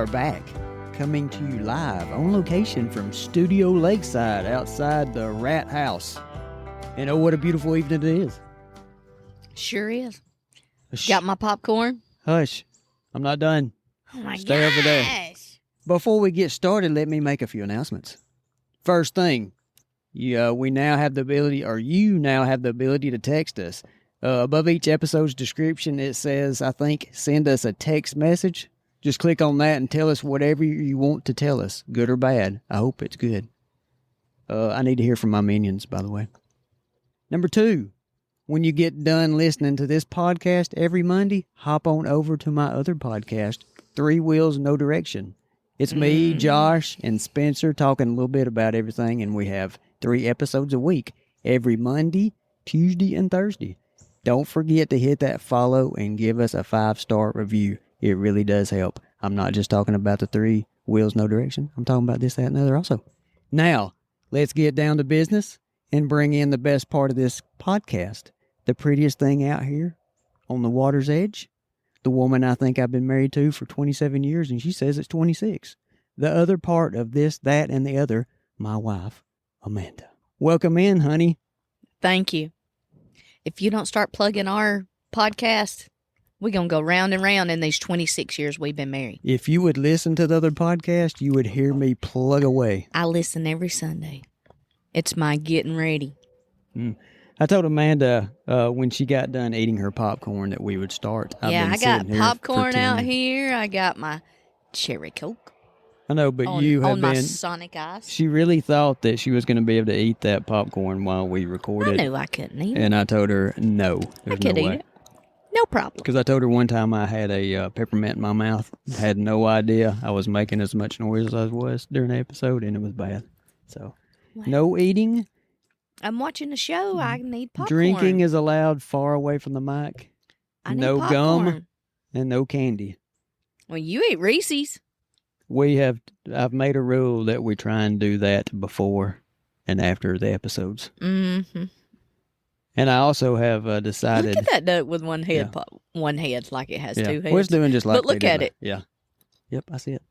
are back, coming to you live on location from Studio Lakeside outside the Rat House. And oh, what a beautiful evening it is. Sure is. Got my popcorn? Hush. I'm not done. Oh my Stay over there. Before we get started, let me make a few announcements. First thing, we now have the ability, or you now have the ability to text us. Above each episode's description, it says, I think, send us a text message. Just click on that and tell us whatever you want to tell us, good or bad. I hope it's good. I need to hear from my minions, by the way. Number 2, when you get done listening to this podcast every Monday, hop on over to my other podcast, 3 Wheels, No Direction. It's me, Josh, and Spencer talking a little bit about everything, and we have 3 episodes a week, every Monday, Tuesday, and Thursday. Don't forget to hit that follow and give us a 5-star review. It really does help. I'm not just talking about the 3 Wheels, No Direction. I'm talking about this, that, and the other also. Now, let's get down to business and bring in the best part of this podcast. The prettiest thing out here on the water's edge. The woman I think I've been married to for 27 years, and she says it's 26. The other part of this, that, and the other, my wife, Amanda. Welcome in, honey. Thank you. If you don't start plugging our podcast, we're going to go round and round in these 26 years we've been married. If you would listen to the other podcast, you would hear me plug away. I listen every Sunday. It's my getting ready. I told Amanda when she got done eating her popcorn that we would start. I got popcorn out here. I got my cherry Coke. I know, but on my Sonic Ice. She really thought that she was going to be able to eat that popcorn while we recorded. I knew I couldn't eat it. And I told her, no, there's I could no eat way. it. No problem. Because I told her one time I had a peppermint in my mouth. Had no idea I was making as much noise as I was during the episode, and it was bad. So, no eating. I'm watching the show. I need popcorn. Drinking is allowed far away from the mic. I need no popcorn. Gum and no candy. Well, you eat Reese's. I've made a rule that we try and do that before and after the episodes. Mm-hmm. And I also have decided. Look at that duck with one head, one head like it has 2 heads. Well, it's doing just like. But look at it. Yeah. Yep, I see it.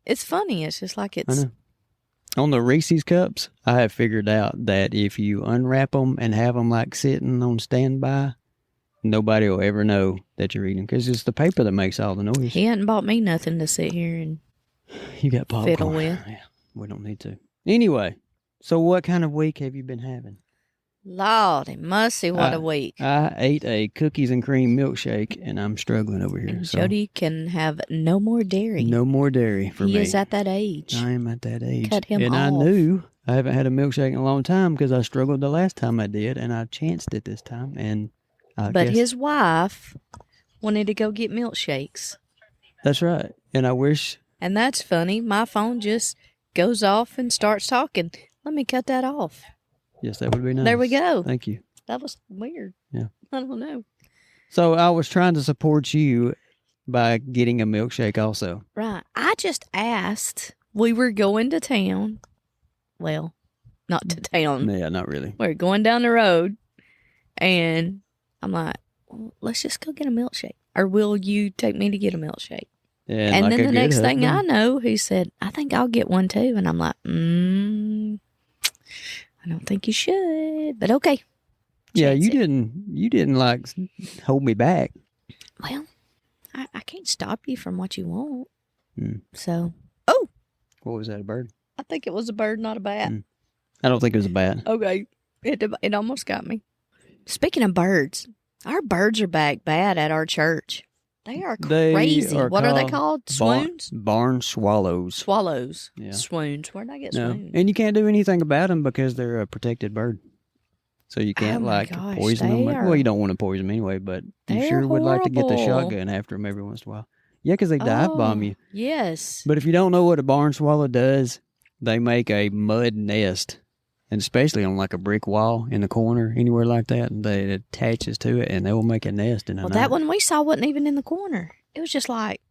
It's funny. It's just like it's. I know. On the Reese's cups, I have figured out that if you unwrap them and have them like sitting on standby, nobody will ever know that you're eating because it's the paper that makes all the noise. He hadn't bought me nothing to sit here and. You got popcorn. Fiddle with. Yeah, we don't need to. Anyway, so what kind of week have you been having? Lordy mercy, what a week. I ate a cookies and cream milkshake, and I'm struggling over here. And Jody can have no more dairy. No more dairy for me. He is at that age. I am at that age. Cut him and off. I knew I haven't had a milkshake in a long time because I struggled the last time I did, and I chanced it this time. And But his wife wanted to go get milkshakes. That's right. And I wish... And that's funny. My phone just goes off and starts talking. Let me cut that off. Yes, that would be nice. There we go. Thank you. That was weird. Yeah. I don't know. So I was trying to support you by getting a milkshake also. Right. I just asked. We were going to town. Well, not to town. Yeah, not really. We were going down the road. And I'm like, well, let's just go get a milkshake. Or will you take me to get a milkshake? And like then the next husband. thing I know, he said, I think I'll get one too. And I'm like, I don't think you should, but okay. Yeah, you didn't like hold me back. Well, I can't stop you from what you want. So, What was that, a bird? I think it was a bird, not a bat. I don't think it was a bat. Okay. It almost got me. Speaking of birds, our birds are back bad at our church. They are crazy. What are they called? Swoons? Barn swallows. Swallows. Yeah. Swoons. Where'd I get swoons? And you can't do anything about them because they're a protected bird. So you can't poison them. Well, you don't want to poison them anyway, but you sure would like to get the shotgun after them every once in a while. Yeah, because they dive bomb you. Yes. But if you don't know what a barn swallow does, they make a mud nest. And especially on like a brick wall in the corner, anywhere like that, and it attaches to it, and they will make a nest in a night. That one we saw wasn't even in the corner. It was just like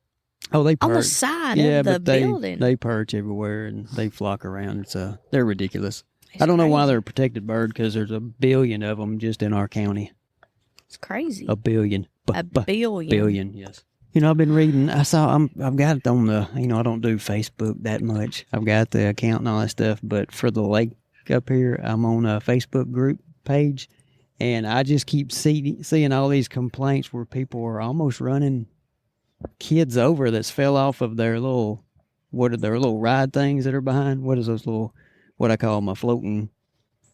they perch on the side of the building. They perch everywhere, and they flock around. They're ridiculous. I don't know why they're a protected bird, because there's a billion of them just in our county. It's crazy. A billion. A billion. Billion, yes. I've been reading. I've got it on the. I don't do Facebook that much. I've got the account and all that stuff. But for the lake up here, I'm on a Facebook group page, and I just keep seeing all these complaints where people are almost running kids over that's fell off of their little ride things that are behind. What is those little, what I call them, a floating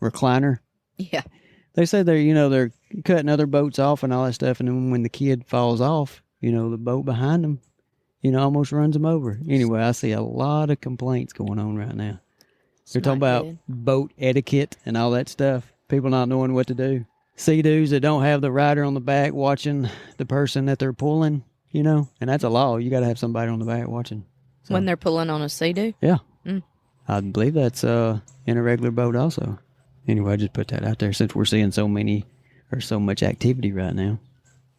recliner? Yeah. They say they're cutting other boats off and all that stuff, and then when the kid falls off, the boat behind them, almost runs them over. Anyway, I see a lot of complaints going on right now. They're talking about boat etiquette and all that stuff. People not knowing what to do. Sea-doos that don't have the rider on the back watching the person that they're pulling, and that's a law. You got to have somebody on the back watching. So, when they're pulling on a sea-doo? Yeah. I believe that's in a regular boat also. Anyway, I just put that out there since we're seeing so much activity right now.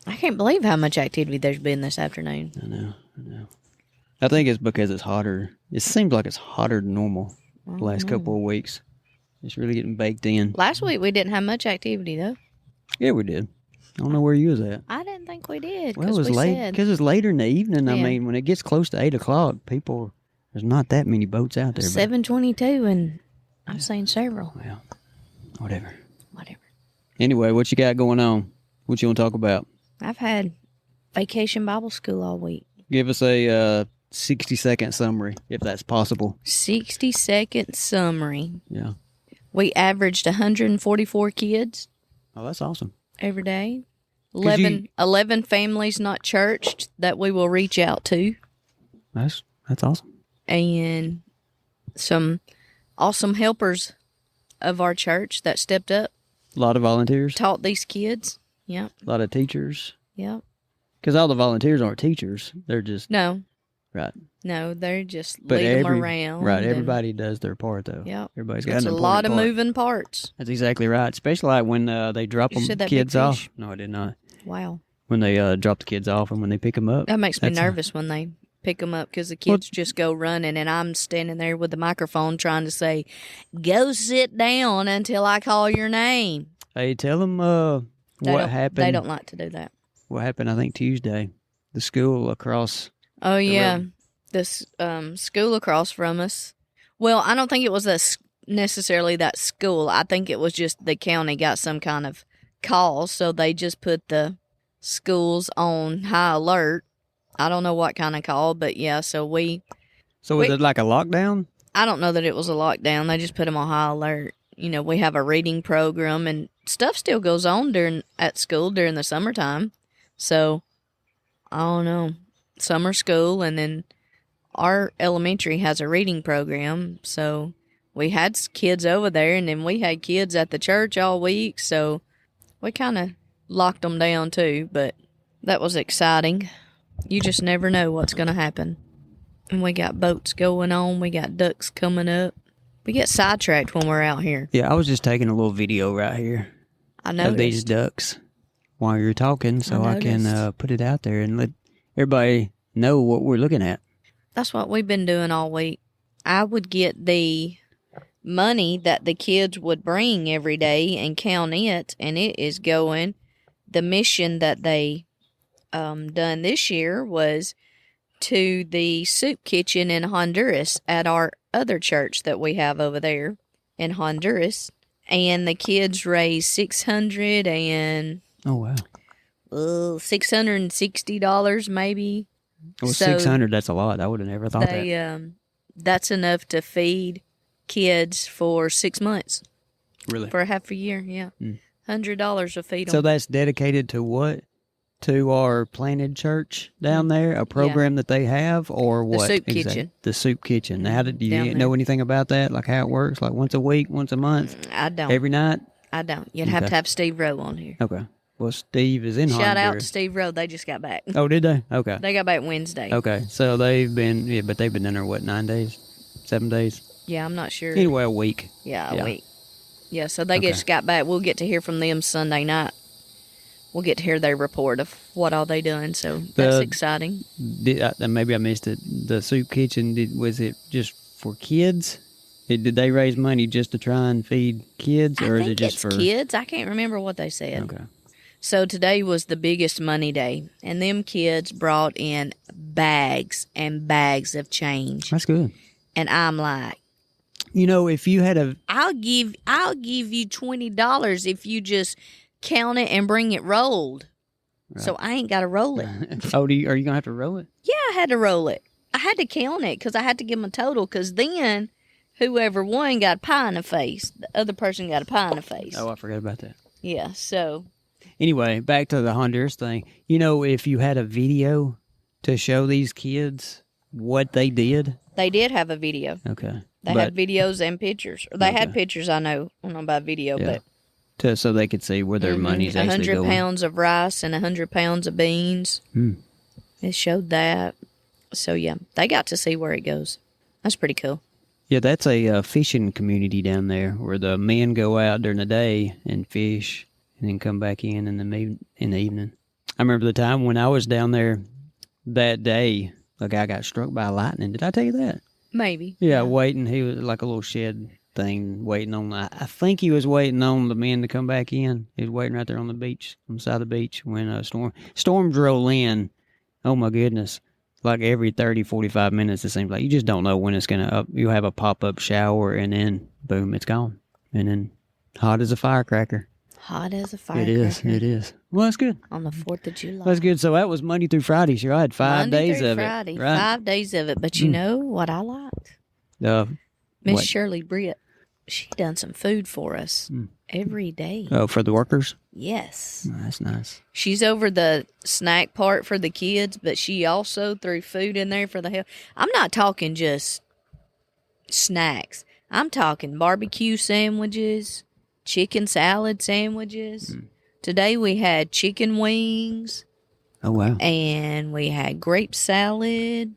I can't believe how much activity there's been this afternoon. I know. I think it's because it's hotter. It seems like it's hotter than normal the last couple of weeks. It's really getting baked in. Last week we didn't have much activity, though. Yeah, we did. I don't know where you was at. I didn't think we did. Well, it was late because it's later in the evening. Yeah. I mean, when it gets close to 8 o'clock, there's not that many boats out there. 7:22, and I've seen several. Well, whatever. Anyway, what you got going on? What you want to talk about? I've had vacation Bible school all week. Give us a 60-second summary, if that's possible. 60-second summary. Yeah. We averaged 144 kids. Oh, that's awesome. Every day. 11 families not churched that we will reach out to. That's awesome. And some awesome helpers of our church that stepped up. A lot of volunteers. Taught these kids. Yep. A lot of teachers. Yep. Because all the volunteers aren't teachers. They're just... No. Right. No, they're just lead them around. Right. Everybody does their part, though. Yep. Everybody's got a lot of moving parts. That's exactly right. Especially like when they drop kids off. No, I did not. Wow. When they drop the kids off and when they pick them up. That makes me nervous when they pick them up because the kids just go running and I'm standing there with the microphone trying to say, go sit down until I call your name. Hey, tell them what happened. They don't like to do that. What happened, I think, Tuesday. The school across. Oh, yeah. This school across from us. Well, I don't think it was necessarily that school. I think it was just the county got some kind of call, so they just put the schools on high alert. I don't know what kind of call, but yeah, So was it like a lockdown? I don't know that it was a lockdown. They just put them on high alert. We have a reading program, and stuff still goes on at school during the summertime. So, I don't know. Summer school, and then our elementary has a reading program. So, we had kids over there, and then we had kids at the church all week. So, we kind of locked them down too, but that was exciting. You just never know what's going to happen. And we got boats going on. We got ducks coming up. We get sidetracked when we're out here. Yeah, I was just taking a little video right here. I noticed. Of these ducks while you're talking, so I can put it out there and let everybody know what we're looking at. That's what we've been doing all week. I would get the money that the kids would bring every day and count it, and it is going. The mission that they done this year was to the soup kitchen in Honduras at our other church that we have over there in Honduras, and the kids raised $660 maybe. Well, so 600, that's a lot. I would have never thought that. That's enough to feed kids for 6 months. Really? For half a year, yeah. $100 to feed them. So that's dedicated to what? To our planted church down there? A program that they have, or what? The soup kitchen. The soup kitchen. Now, do you know anything about that? Like how it works? Like once a week, once a month? I don't. Every night? I don't. You'd have to have Steve Rowe on here. Okay. Well, Steve is in Honduras. Shout out to Steve Rowe. They just got back. Oh, did they? Okay. They got back Wednesday. Okay. So they've been, but they've been in there, 9 days? 7 days? Yeah, I'm not sure. Anyway, a week. Yeah, a week. Yeah, so they just got back. We'll get to hear from them Sunday night. We'll get to hear their report of what all they done, so that's exciting. Maybe I missed it. The soup kitchen, was it just for kids? Did they raise money just to try and feed kids, or is it just for kids? I can't remember what they said. Okay. So today was the biggest money day, and them kids brought in bags and bags of change. That's good. And I'm like, If you had I'll give you $20 if you just count it and bring it rolled. Right. So I ain't got to roll it. are you going to have to roll it? Yeah, I had to roll it. I had to count it because I had to give them a total, because then whoever won got a pie in the face. The other person got a pie in the face. Oh, I forgot about that. Yeah, so. Anyway, back to the Honduras thing. If you had a video to show these kids what they did. They did have a video. Okay. They had videos and pictures. They had pictures, I know. I don't know about video, yeah. but. So they could see where their money's actually going. 100 pounds of rice and 100 pounds of beans. It showed that. So, yeah, they got to see where it goes. That's pretty cool. Yeah, that's a fishing community down there where the men go out during the day and fish and then come back in the evening. I remember the time when I was down there that day, a guy got struck by lightning. Did I tell you that? Maybe. Yeah, waiting. He was like a little shed thing waiting on. I think he was waiting on the men to come back in. He was waiting right there on the beach, on the side of the beach when storms roll in. Oh, my goodness. Like every 30, 45 minutes, it seems like. You just don't know when it's going to you'll have a pop-up shower, and then, boom, it's gone. And then hot as a firecracker. Hot as a firecracker. It is. Well, that's good. On the 4th of July. That's good. So that was Monday through Friday. Sure, I had 5 days of Friday, it. Right? 5 days of it. But you know what I liked? Miss Shirley Britt, she done some food for us every day. Oh, for the workers? Yes. Oh, that's nice. She's over the snack part for the kids, but she also threw food in there for the help. I'm not talking just snacks. I'm talking barbecue sandwiches, chicken salad sandwiches. Today we had chicken wings. Oh, wow. And we had grape salad,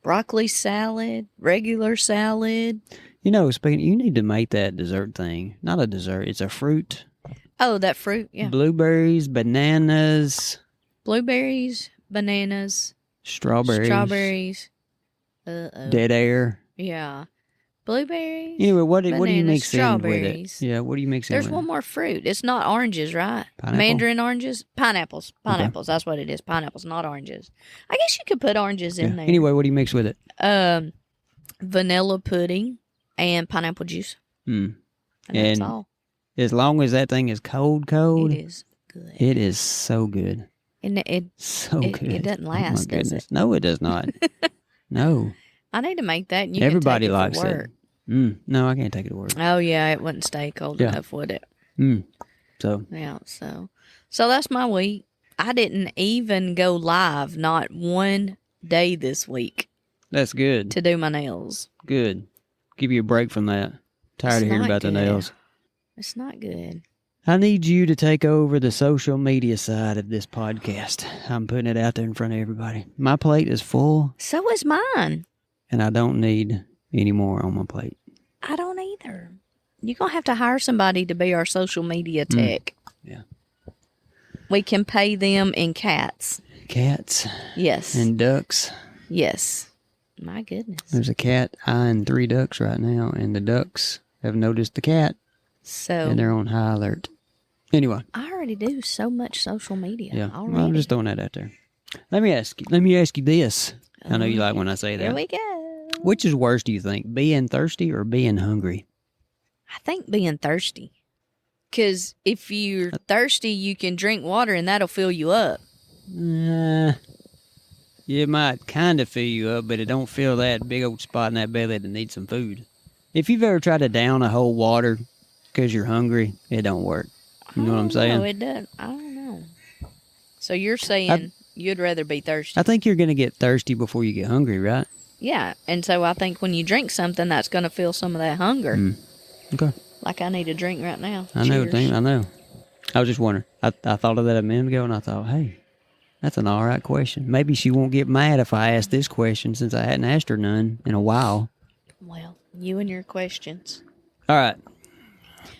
broccoli salad, regular salad. Speaking, you need to make that dessert thing. Not a dessert. It's a fruit. Oh, that fruit, yeah. Blueberries, bananas. Blueberries, bananas. Strawberries. Uh-oh. Dead air. Yeah. Blueberries. Anyway, what do you bananas, mix in with strawberries. it? Yeah, what do you mix in There's with one it? more fruit. It's not oranges, right? Pineapple? Mandarin oranges? Pineapples. Pineapples. Okay. That's what it is. Pineapples, not oranges. I guess you could put oranges in there. Anyway, what do you mix with it? Vanilla pudding and pineapple juice. And that's all. As long as that thing is cold, It is good. it is so good. And it good. It doesn't last, does it? No, it does not. No. I need to make that. And you Everybody can take likes it. For work. it. No, I can't take it to work. Oh yeah, it wouldn't stay cold enough, would it? So Yeah. So that's my week. I didn't even go live, not one day this week, that's good. to do my nails. Good. Give you a break from that. Tired It's of hearing not about good. the nails. It's not good. I need you to take over the social media side of this podcast. I'm putting it out there in front of everybody. My plate is full, So is mine. and I don't need any more on my plate. I don't either. You're going to have to hire somebody to be our social media tech. Yeah. We can pay them in cats. Cats Yes. and ducks. Yes. My goodness. There's a cat eyeing 3 ducks right now, and the ducks have noticed the cat, So and they're on high alert. Anyway. I already do so much social media. Yeah. Already. Well, I'm just throwing that out there. Let me ask you this. I know you like when I say that. Here we go. Which is worse, do you think? Being thirsty or being hungry? I think being thirsty. Because if you're thirsty, you can drink water and that'll fill you up. It might kind of fill you up, but it don't fill that big old spot in that belly that needs some food. If you've ever tried to down a whole water because you're hungry, it don't work. You know what I'm saying? No, it doesn't. I don't know. So you're saying you'd rather be thirsty. I think you're going to get thirsty before you get hungry, right? Yeah. And so I think when you drink something, that's going to fill some of that hunger. Okay. Like I need a drink right now. I know, Cheers. I know. I was just wondering. I thought of that a minute ago, and I thought, hey, that's an all right question. Maybe she won't get mad if I ask this question since I hadn't asked her none in a while. Well, you and your questions. All right.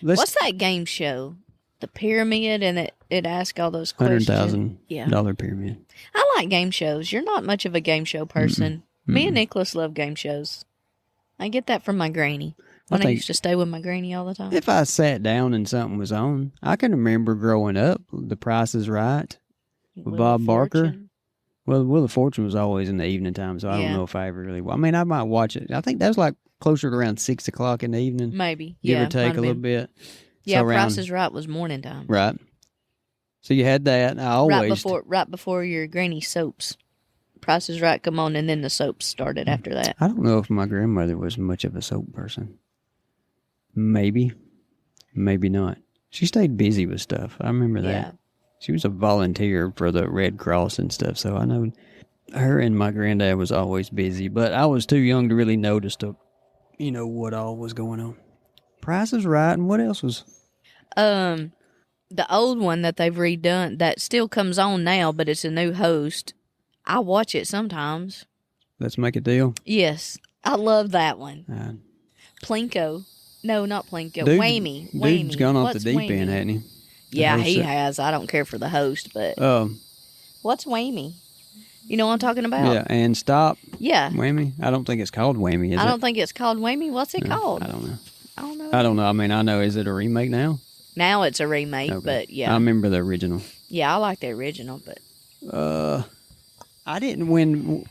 What's that game show? The pyramid, and it asks all those questions. $100,000 pyramid. I like game shows. You're not much of a game show person. Me and Nicholas love game shows. I get that from my granny. When I used to stay with my granny all the time. If I sat down and something was on, I can remember growing up, The Price is Right with Bob Barker. Well, Wheel of Fortune was always in the evening time, so I don't know if I ever really... I mean, I might watch it. I think that was like closer to around 6 o'clock in the evening. Maybe, Give or take a little bit. Yeah, so Price is Right was morning time. Right. So you had that. I always... Right before your granny soaps. Price is Right come on, and then the soaps started after that. I don't know if my grandmother was much of a soap person. Maybe. Maybe not. She stayed busy with stuff. I remember that. Yeah. She was a volunteer for the Red Cross and stuff, so I know her and my granddad was always busy, but I was too young to really notice what all was going on. Price is Right, and what else was... The old one that they've redone, that still comes on now, but it's a new host. I watch it sometimes. Let's Make a Deal? Yes. I love that one. Plinko. No, not Plinko. Whammy. Dude's gone off the deep end, hasn't he? Yeah, he has. I don't care for the host, but... What's Whammy? You know what I'm talking about? Yeah, and Stop. Yeah. Whammy? I don't think it's called Whammy, is it? I don't think it's called Whammy. What's it called? I don't know. I don't know. I mean, I know. Is it a remake now? Now it's a remake, but yeah. I remember the original. Yeah, I like the original, but... I didn't win...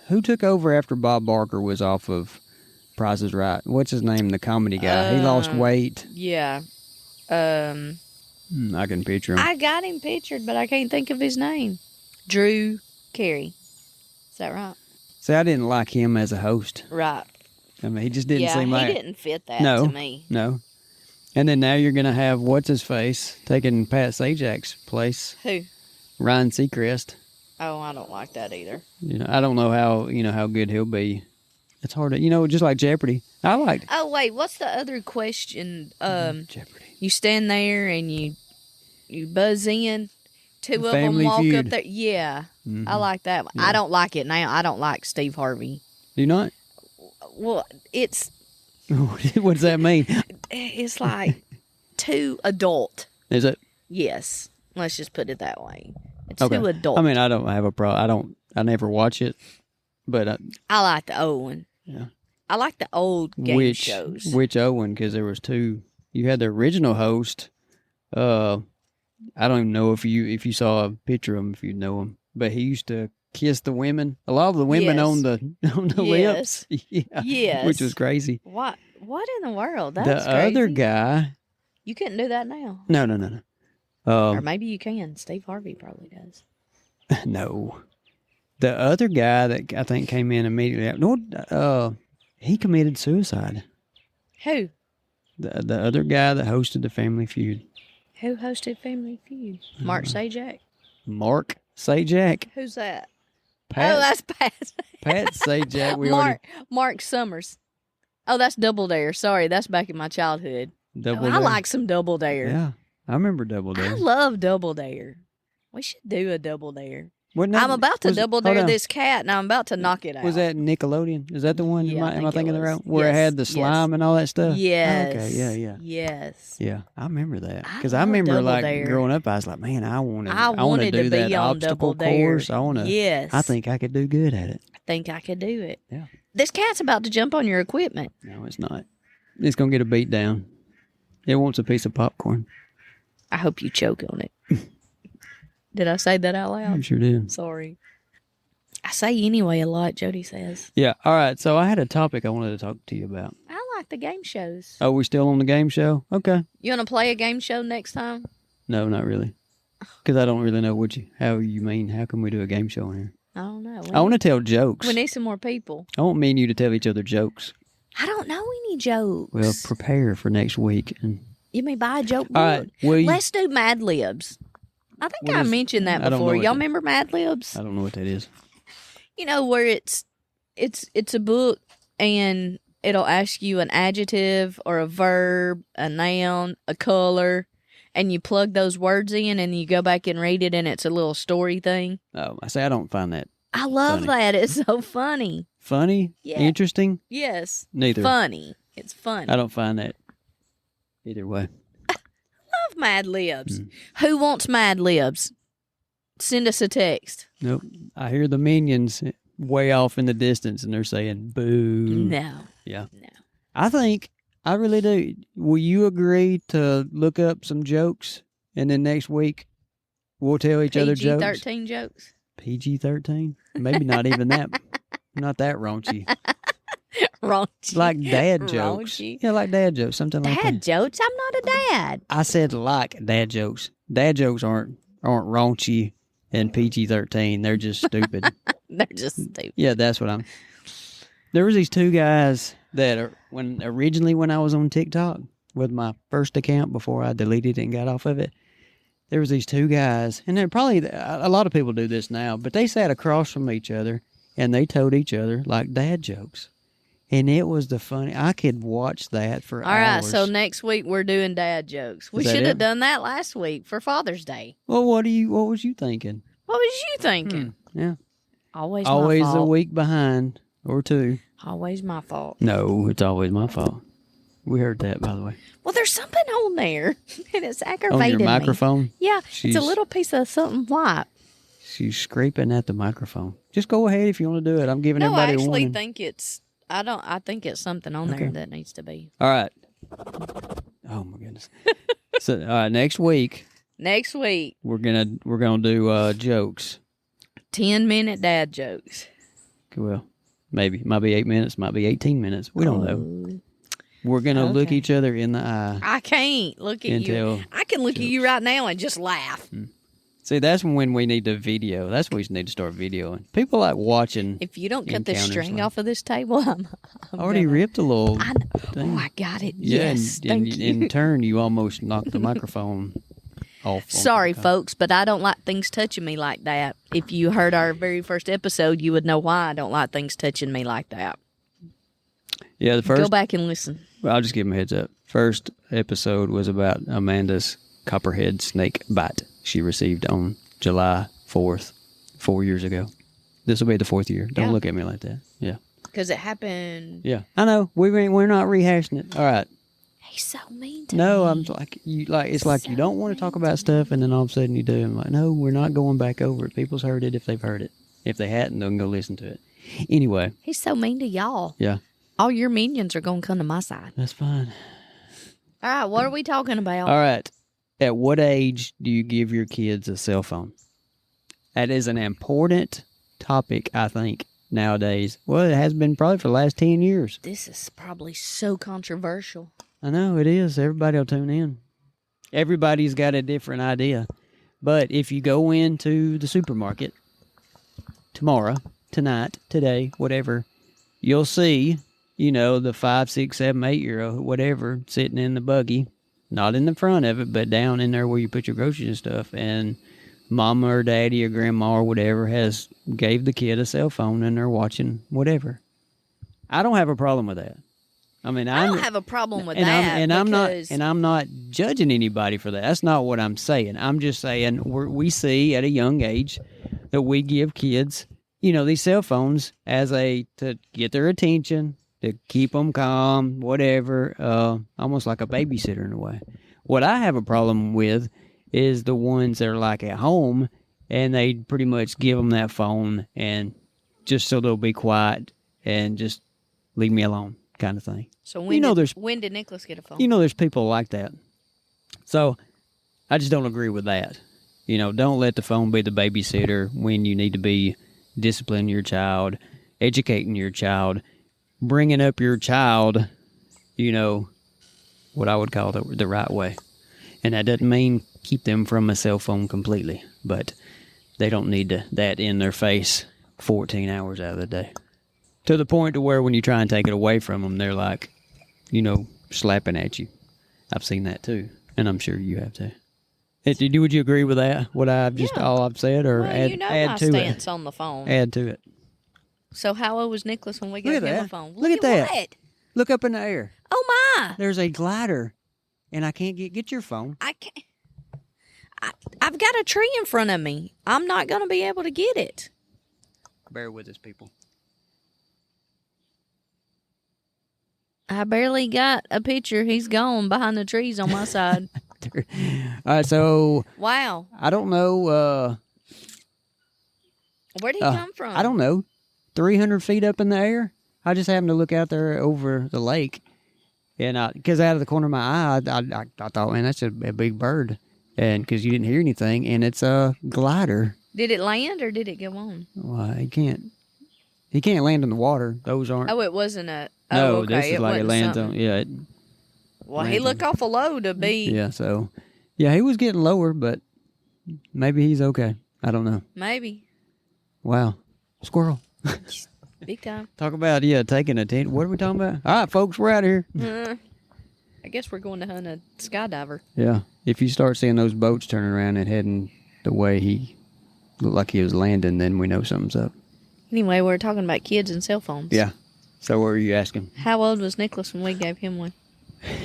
Who took over after Bob Barker was off of Price is Right? What's his name, the comedy guy? He lost weight. Yeah. I can picture him. I got him pictured, but I can't think of his name. Drew Carey. Is that right? See, I didn't like him as a host. Right. I mean, he just didn't seem like... he didn't fit that to me. No. And then now you're going to have what's-his-face taking Pat Sajak's place. Who? Ryan Seacrest. Oh, I don't like that either. I don't know how good he'll be. It's hard to, just like Jeopardy. I liked. Oh, wait, what's the other question? Jeopardy. You stand there and you buzz in. Two of them walk up there. Yeah, I like that one. Yeah. I don't like it now. I don't like Steve Harvey. Do you not? Well, it's... What does that mean? It's like too adult. Is it? Yes. Let's just put it that way. It's okay. too adult. I mean, I don't have a problem. I never watch it, but I like the old one. Yeah. I like the old game shows. Which old one? Because there was two. You had the original host. I don't even know if you saw a picture of him, if you know him, but he used to kiss the women. A lot of the women on the lips. Yeah. Yes. Which was crazy. What in the world? That's the crazy. other guy. You couldn't do that now. No. Or maybe you can. Steve Harvey probably does. No. The other guy that I think came in immediately after, he committed suicide. Who? The other guy that hosted the Family Feud. Who hosted Family Feud? Mark Sajak? Mark Sajak? Who's that? Pat, oh, that's Pat. Pat Sajak. Mark Summers. Oh, that's Double Dare. Sorry, that's back in my childhood. Double Dare. I like some Double Dare. Yeah, I remember Double Dare. I love Double Dare. We should do a Double Dare. I'm about to double dare this cat, and I'm about to knock it out. Was that Nickelodeon? Is that the one? Yeah, am I thinking of the right? Where it had the slime and all that stuff? Yes. Okay, yeah. Yes. Yeah, I remember that. Because I remember growing up, I was like, man, I want to do that obstacle course. Yes. I think I could do good at it. I think I could do it. Yeah. This cat's about to jump on your equipment. No, it's not. It's going to get a beat down. It wants a piece of popcorn. I hope you choke on it. Did I say that out loud? You sure did. Sorry. I say anyway a lot, Jody says. Yeah. All right. So I had a topic I wanted to talk to you about. I like the game shows. Oh, we're still on the game show? Okay. You want to play a game show next time? No, not really. Because I don't really know how you mean. How can we do a game show in here? I don't know. I want to tell jokes. We need some more people. I want me and you to tell each other jokes. I don't know any jokes. Well, prepare for next week. You may buy a joke board. All right. Let's do Mad Libs. I think I mentioned that before. Y'all remember Mad Libs? I don't know what that is. You know, where it's a book and it'll ask you an adjective or a verb, a noun, a color, and you plug those words in and you go back and read it and it's a little story thing. Oh, I don't find that. I love that. It's so funny. Funny? Yeah. Interesting? Yes. Neither. Funny. It's funny. I don't find that either way. Love Mad Libs. Who wants Mad Libs? Send us a text. Nope. I hear the minions way off in the distance and they're saying boo. No. Yeah. No. I think I really do. Will you agree to look up some jokes, and then next week we'll tell each other jokes? PG-13 jokes. PG-13? Maybe not even that. Not that raunchy. Raunchy. Like dad jokes. Raunchy. Yeah, like dad jokes. Something like that. Dad jokes? I'm not a dad. I said like dad jokes. Dad jokes aren't raunchy and PG-13. They're just stupid. They're just stupid. Yeah, that's what I'm. There was these two guys that are originally when I was on TikTok with my first account before I deleted it and got off of it. There was these two guys, and they're probably a lot of people do this now, but they sat across from each other and they told each other like dad jokes. And it was the funny. I could watch that for hours. All right, so next week we're doing dad jokes. We should have done that last week for Father's Day. Well, what was you thinking? What was you thinking? Yeah. Always my fault. A week behind or two. Always my fault. No, it's always my fault. We heard that, by the way. Well, there's something on there, and it's aggravating me. On your microphone? Yeah, it's a little piece of something white. She's scraping at the microphone. Just go ahead if you want to do it. I'm giving everybody a warning. No, I actually think it's... I think it's something on there that needs to be. All right. Oh my goodness. So, all right, next week we're gonna do jokes. 10-minute dad jokes. Well, maybe it might be 8 minutes, might be 18 minutes. We don't know. We're gonna look each other in the eye. I can't look at you. I can look at you right now and just laugh. See, that's when we need the video. That's when we need to start videoing. People like watching. If you don't cut the string off of this table, I'm already ripped a little thing. Oh, I got it. Yeah, yes, and in turn, you almost knocked the microphone off. Sorry, folks, but I don't like things touching me like that. If you heard our very first episode, you would know why I don't like things touching me like that. Yeah, the first. Go back and listen. Well, I'll just give them a heads up. First episode was about Amanda's copperhead snake bite she received on July 4th, 4 years ago. This will be the 4th year. Don't look at me like that. Yeah. Because it happened. Yeah. I know. We're not rehashing it. All right. He's so mean to me. No, I'm like, it's like you don't want to talk about stuff and then all of a sudden you do. I'm like, no, we're not going back over it. People's heard it if they've heard it. If they hadn't, they can go listen to it. Anyway. He's so mean to y'all. Yeah. All your minions are going to come to my side. That's fine. All right, what are we talking about? All right. At what age do you give your kids a cell phone? That is an important topic, I think, nowadays. Well, it has been probably for the last 10 years. This is probably so controversial. I know, it is. Everybody will tune in. Everybody's got a different idea. But if you go into the supermarket tomorrow, tonight, today, whatever, you'll see, the 5, 6, 7, 8-year-old, whatever, sitting in the buggy. Not in the front of it, but down in there where you put your groceries and stuff. And mama or daddy or grandma or whatever gave the kid a cell phone and they're watching whatever. I don't have a problem with that. I mean, I don't have a problem with that. I'm not judging anybody for that. That's not what I'm saying. I'm just saying we see at a young age that we give kids, these cell phones to get their attention, to keep them calm, whatever, almost like a babysitter in a way. What I have a problem with is the ones that are like at home and they pretty much give them that phone and just so they'll be quiet and just leave me alone kind of thing. So when did Nicholas get a phone? There's people like that. So I just don't agree with that. Don't let the phone be the babysitter when you need to be disciplining your child, educating your child, bringing up your child, what I would call the right way. And that doesn't mean keep them from a cell phone completely, but they don't need that in their face 14 hours out of the day. To the point to where when you try and take it away from them, they're like, slapping at you. I've seen that too, and I'm sure you have too. Would you agree with that? What all I've said, or add to it? My stance on the phone. Add to it. So how old was Nicholas when we got him a phone? Look at that. What? Look up in the air. Oh my! There's a glider, and I can't get your phone. I can't. I've got a tree in front of me. I'm not going to be able to get it. Bear with us, people. I barely got a picture. He's gone behind the trees on my side. All right, so... Wow. I don't know... Where'd he come from? I don't know. 300 feet up in the air. I just happened to look out there over the lake, And because out of the corner of my eye, I thought, man, that's a big bird. And because you didn't hear anything, and it's a glider. Did it land or did it go on? Well, he can't land in the water. Those aren't. Oh, it wasn't a. Oh, No, okay. this is like it lands on. Yeah. Well, he looked awful low to be. Yeah. So, yeah, he was getting lower, but maybe he's okay. I don't know. Maybe. Wow, squirrel. Big time. Talk about taking a tent. What are we talking about? All right, folks, we're out of here. I guess we're going to hunt a skydiver. Yeah. If you start seeing those boats turning around and heading the way he looked like he was landing, then we know something's up. Anyway, we're talking about kids and cell phones. Yeah. So what were you asking? How old was Nicholas when we gave him one?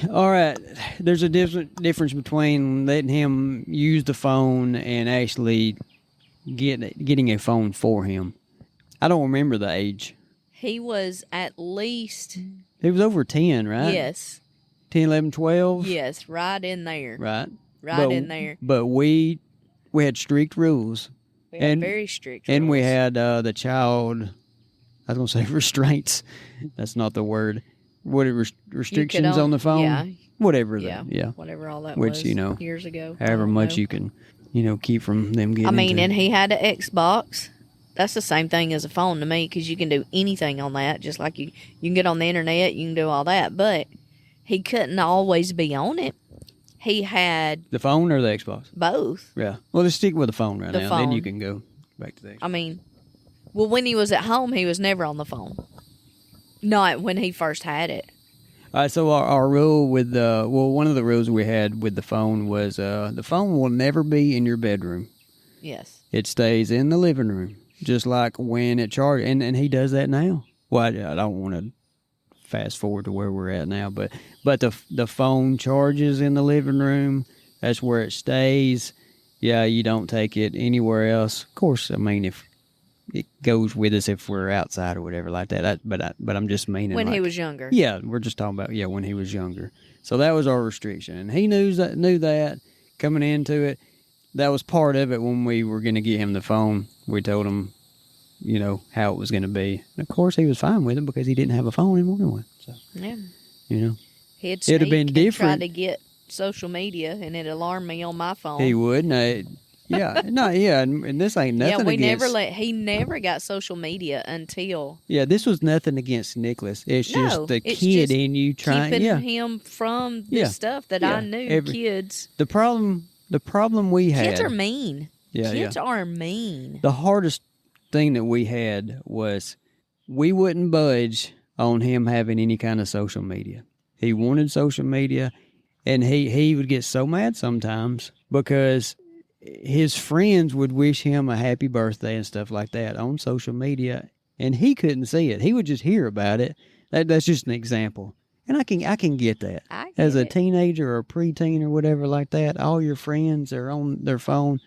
All right. There's a difference between letting him use the phone and actually getting a phone for him. I don't remember the age. He was at least... He was over 10, right? Yes. 10, 11, 12? Yes, right in there. Right. In there. But we had strict rules. We had very strict rules. And we had the child, I was going to say restraints. That's not the word. What restrictions on the phone? Yeah. Whatever. Yeah. Yeah. Whatever all that was. Which, years ago. However much you can, keep from them getting into. And he had an Xbox. That's the same thing as a phone to me because you can do anything on that. Just like you can get on the internet, you can do all that. But he couldn't always be on it. He had... The phone or the Xbox? Both. Yeah. Well, let's stick with the phone right now. Phone. Then you can go back to the Xbox. When he was at home, he was never on the phone. Not when he first had it. All right, so our rule with one of the rules we had with the phone was the phone will never be in your bedroom. Yes. It stays in the living room, just like when it charges. And he does that now. Well, I don't want to fast forward to where we're at now, but the phone charges in the living room. That's where it stays. Yeah, you don't take it anywhere else. Of course, if it goes with us if we're outside or whatever like that. But I'm just meaning when he was younger. Yeah, we're just talking about when he was younger. So that was our restriction, and he knew that coming into it. That was part of it when we were going to get him the phone. We told him, how it was going to be. And of course, he was fine with it because he didn't have a phone anymore. So yeah, it'd have been different. Tried to get social media, and it alarmed me on my phone. He would, and this ain't nothing. Yeah, he never got social media until. Yeah, this was nothing against Nicholas. It's just the kid in you trying keeping him from this stuff that I knew. Kids. The problem we had. Kids are mean. Yeah, kids are mean. The hardest thing that we had was we wouldn't budge on him having any kind of social media. He wanted social media, and he would get so mad sometimes because his friends would wish him a happy birthday and stuff like that on social media, and he couldn't see it. He would just hear about it. That's just an example. And I can get that. As a teenager or a preteen or whatever like that, all your friends are on their phone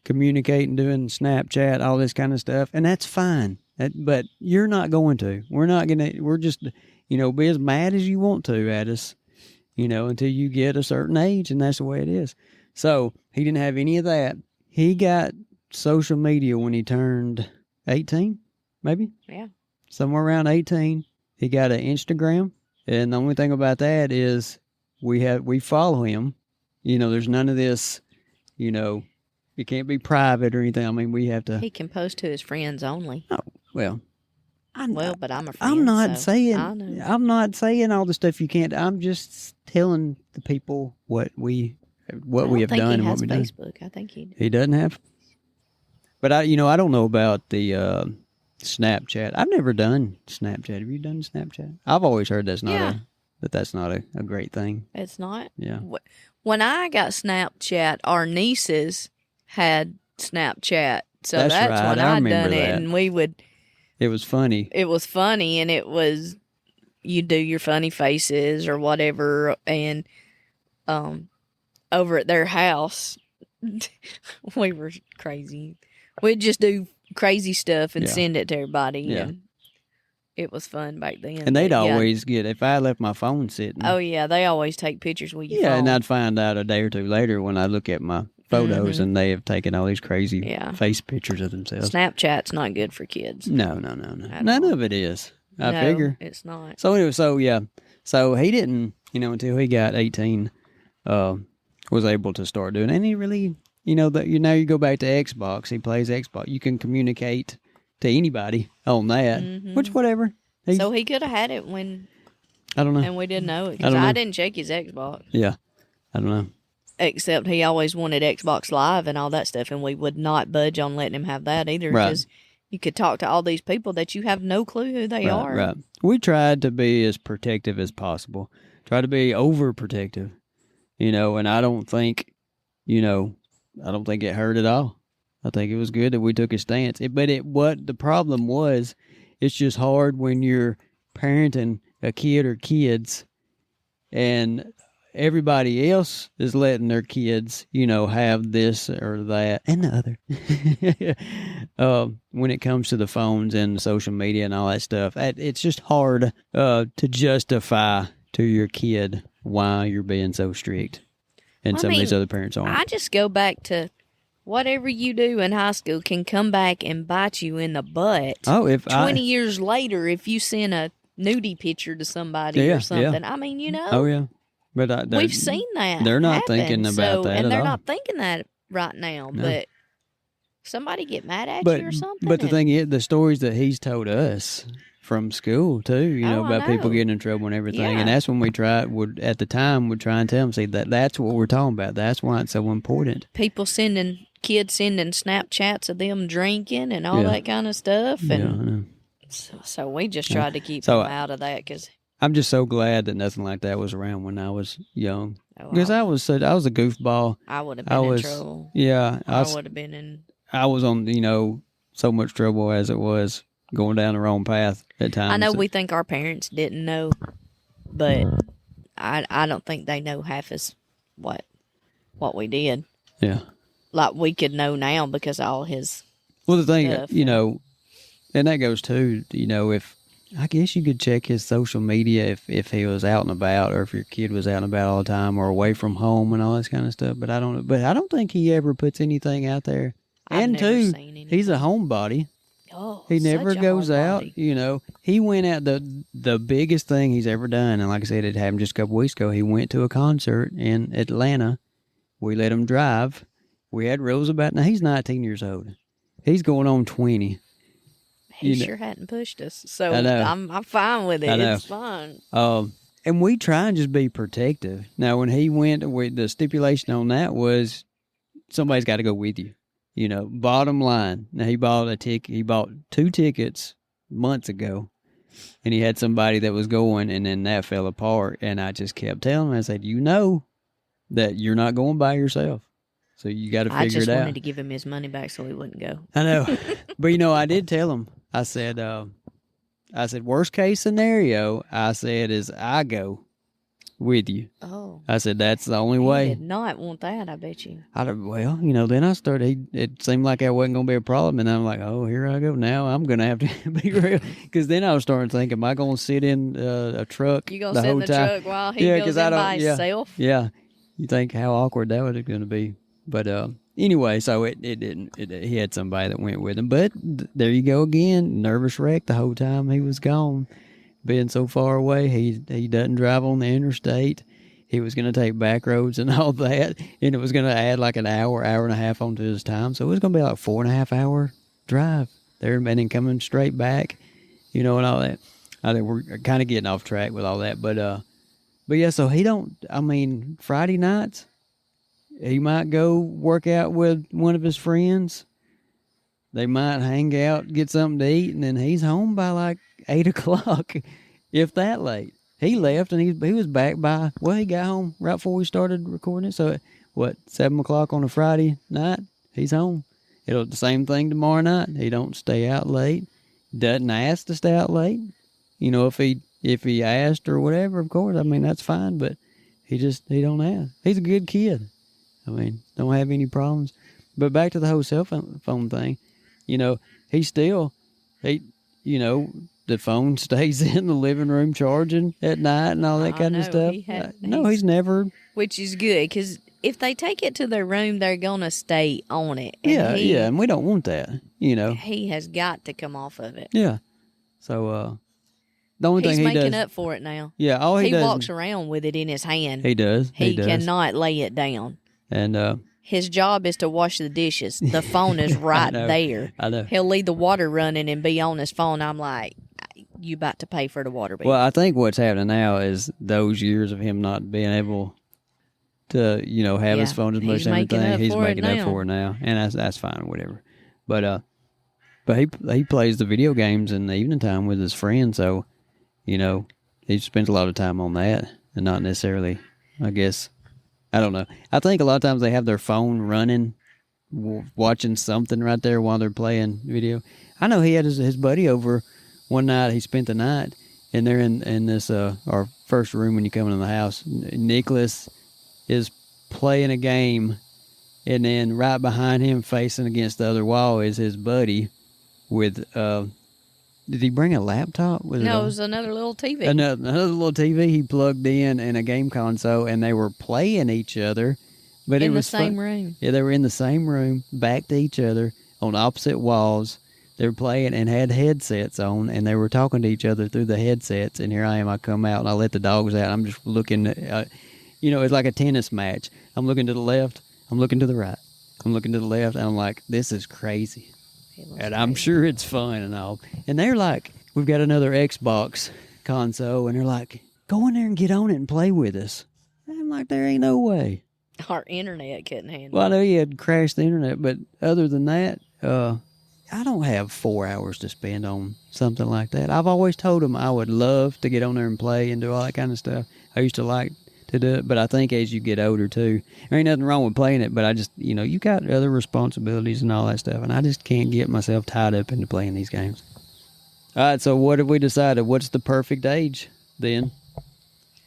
communicating, doing Snapchat, all this kind of stuff, and that's fine. But you're not going to. We're not going to. We're just, be as mad as you want to at us, until you get a certain age, and that's the way it is. So he didn't have any of that. He got social media when he turned 18, maybe? Yeah. Somewhere around 18. He got an Instagram. And the only thing about that is we follow him. There's none of this, it can't be private or anything. We have to. He can post to his friends only. Oh, well. But I'm a friend. I'm not saying all the stuff you can't. I'm just telling the people what we have done and what we done. Facebook. I think he doesn't have. But I don't know about the Snapchat. I've never done Snapchat. Have you done Snapchat? I've always heard that's not a great thing. It's not. Yeah. When I got Snapchat, our nieces had Snapchat, so that's right. when I done it, and we would. It was funny. It was funny, and it was you do your funny faces or whatever, and over at their house, we were crazy. We'd just do crazy stuff and send it to everybody. Yeah. And it was fun back then. And they'd always get, if I left my phone sitting. Oh, yeah. They always take pictures with your phone. Yeah, and I'd find out a day or two later when I look at my photos and they have taken all these crazy face pictures of themselves. Snapchat's not good for kids. No. None of it is. I figure. It's not. So anyway, so he didn't until he got 18, was able to start doing it. And he really, now you go back to Xbox. He plays Xbox. You can communicate to anybody on that, which whatever. So he could have had it when... I don't know. And we didn't know it because I didn't check his Xbox. Yeah. I don't know. Except he always wanted Xbox Live and all that stuff, and we would not budge on letting him have that either because you could talk to all these people that you have no clue who they are. Right. We tried to be as protective as possible. Try to be overprotective, and I don't think, I don't think it hurt at all. I think it was good that we took a stance. What the problem was, it's just hard when you're parenting a kid or kids and everybody else is letting their kids, have this or that and the other. When it comes to the phones and social media and all that stuff, it's just hard to justify to your kid why you're being so strict. And some of these other parents aren't. I just go back to whatever you do in high school can come back and bite you in the butt. Oh, if 20 years later, if you send a nudie picture to somebody or something. Yeah. I mean, Oh, yeah. But we've seen that. They're not happen, thinking about that and they're at all. not thinking that right now. No. But somebody get mad at you or something. But the thing is, the stories that he's told us from school too, about people getting in trouble and everything, and that's when we at the time would try and tell them, see that's what we're talking about. That's why it's so important. Kids sending Snapchats of them drinking and all that kind of stuff, and I know. So we just tried to keep them out of that because. I'm just so glad that nothing like that was around when I was young. Because I was a goofball. I would have been in trouble. Yeah. I would have been in... I was on, so much trouble as it was going down the wrong path at times. I know we think our parents didn't know, but I don't think they know half as what we did. Yeah. Like we could know now because of all his Well, the thing, stuff. And that goes too, if... I guess you could check his social media if he was out and about, or if your kid was out and about all the time, or away from home and all this kind of stuff. But I don't think he ever puts anything out there. I've never seen anything. He's a homebody. Oh, he never goes out. Homebody. He went out the biggest thing he's ever done, and like I said, it happened just a couple weeks ago. He went to a concert in Atlanta. We let him drive. We had rules about. Now he's 19 years old. He's going on 20. He sure hadn't pushed us, so I know. I'm fine with it. I know. It's fine. And we try and just be protective. Now, when he went, the stipulation on that was somebody's got to go with you. Bottom line. Now, he bought He bought 2 tickets months ago, and he had somebody that was going, and then that fell apart. And I just kept telling him, I said, that you're not going by yourself. So you got to figure it out. I just wanted to give him his money back so he wouldn't go. I know. But, I did tell him. I said, worst case scenario, is I go with you. Oh. I said, that's the only way. He did not want that, I bet you. Then I started, it seemed like that wasn't going to be a problem. And I'm like, oh, here I go. Now I'm going to have to be real. Because then I was starting to think, am I going to sit in a truck You going to sit in the truck while he goes in by himself? Yeah. You think how awkward that was going to be. But anyway, so it didn't. He had somebody that went with him. But there you go again. Nervous wreck the whole time he was gone. Being so far away, he doesn't drive on the interstate. He was going to take back roads and all that. And it was going to add like an hour and a half onto his time. So it was going to be like 4.5 hour drive there and then coming straight back, and all that. I think we're kind of getting off track with all that. But yeah, so Friday nights, he might go work out with one of his friends. They might hang out, get something to eat, and then he's home by like 8 o'clock, if that late. He left, and he was back by, he got home right before we started recording it. So, 7 o'clock on a Friday night, he's home. It'll the same thing tomorrow night. He don't stay out late. Doesn't ask to stay out late. If he asked or whatever, of course, that's fine, but he don't ask. He's a good kid. Don't have any problems. But back to the whole cell phone thing, the phone stays in the living room charging at night and all that kind of stuff. He's never. Which is good, because if they take it to their room, they're going to stay on it. And and we don't want that, He has got to come off of it. Yeah. So, The only He's thing he making does, up for it now. yeah, all he does, walks around with it in his hand. He does. He does. cannot lay it down. And his job is to wash the dishes. The phone is right there. I know. He'll leave the water running and be on his phone. I'm like, you about to pay for the water bill. Well, I think what's happening now is those years of him not being able to, have his phone as much as everything. He's making up for it now, and that's fine, whatever. But he plays the video games in the evening time with his friends, so he spends a lot of time on that, and not necessarily, I guess. I don't know. I think a lot of times they have their phone running, watching something right there while they're playing video. I know he had his buddy over one night. He spent the night, and they're in this our first room when you come into the house. Nicholas is playing a game, and then right behind him, facing against the other wall, is his buddy with. Did he bring a laptop? It was another little TV. Another little TV he plugged in a game console, and they were playing each other. But in it was the same room. Yeah, they were in the same room, back to each other, on opposite walls. They were playing and had headsets on, and they were talking to each other through the headsets. And here I am, I come out, and I let the dogs out. I'm just looking, it's like a tennis match. I'm looking to the left, I'm looking to the right, I'm looking to the left, and I'm like, this is crazy. And I'm sure it's fun and all. And they're like, we've got another Xbox console, and they're like, go in there and get on it and play with us. I'm like, there ain't no way. Our internet couldn't handle it. Well, I know he had crashed the internet, but other than that, I don't have 4 hours to spend on something like that. I've always told him I would love to get on there and play and do all that kind of stuff. I used to like to do it, but I think as you get older too, there ain't nothing wrong with playing it, but I just, you got other responsibilities and all that stuff, and I just can't get myself tied up into playing these games. All right, so what have we decided? What's the perfect age then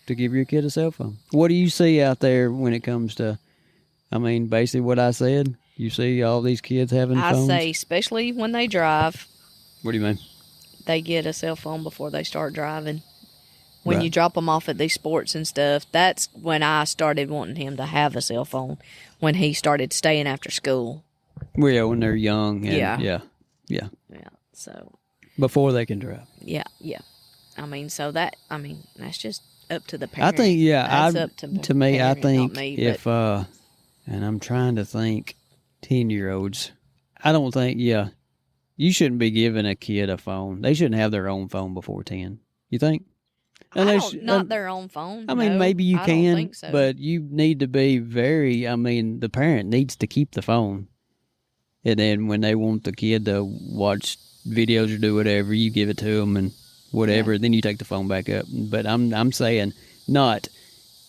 to give your kid a cell phone? What do you see out there when it comes to, basically what I said? You see all these kids having phones? I say, especially when they drive. What do you mean? They get a cell phone before they start driving. When Right. you drop them off at these sports and stuff, that's when I started wanting him to have a cell phone, when he started staying after school. Well, yeah, when they're young. And, Yeah. Yeah. So, Before they can drive. yeah. That's just up to the parent. I think, That's up to me, I parent, think not me, if, and I'm trying to think, 10-year-olds, I don't think, you shouldn't be giving a kid a phone. They shouldn't have their own phone before 10. You think? Not their own phone. No, maybe you I can, don't think so. but you need to be the parent needs to keep the phone. And then when they want the kid to watch videos or do whatever, you give it to them and whatever, then you take the phone back up. But I'm saying not,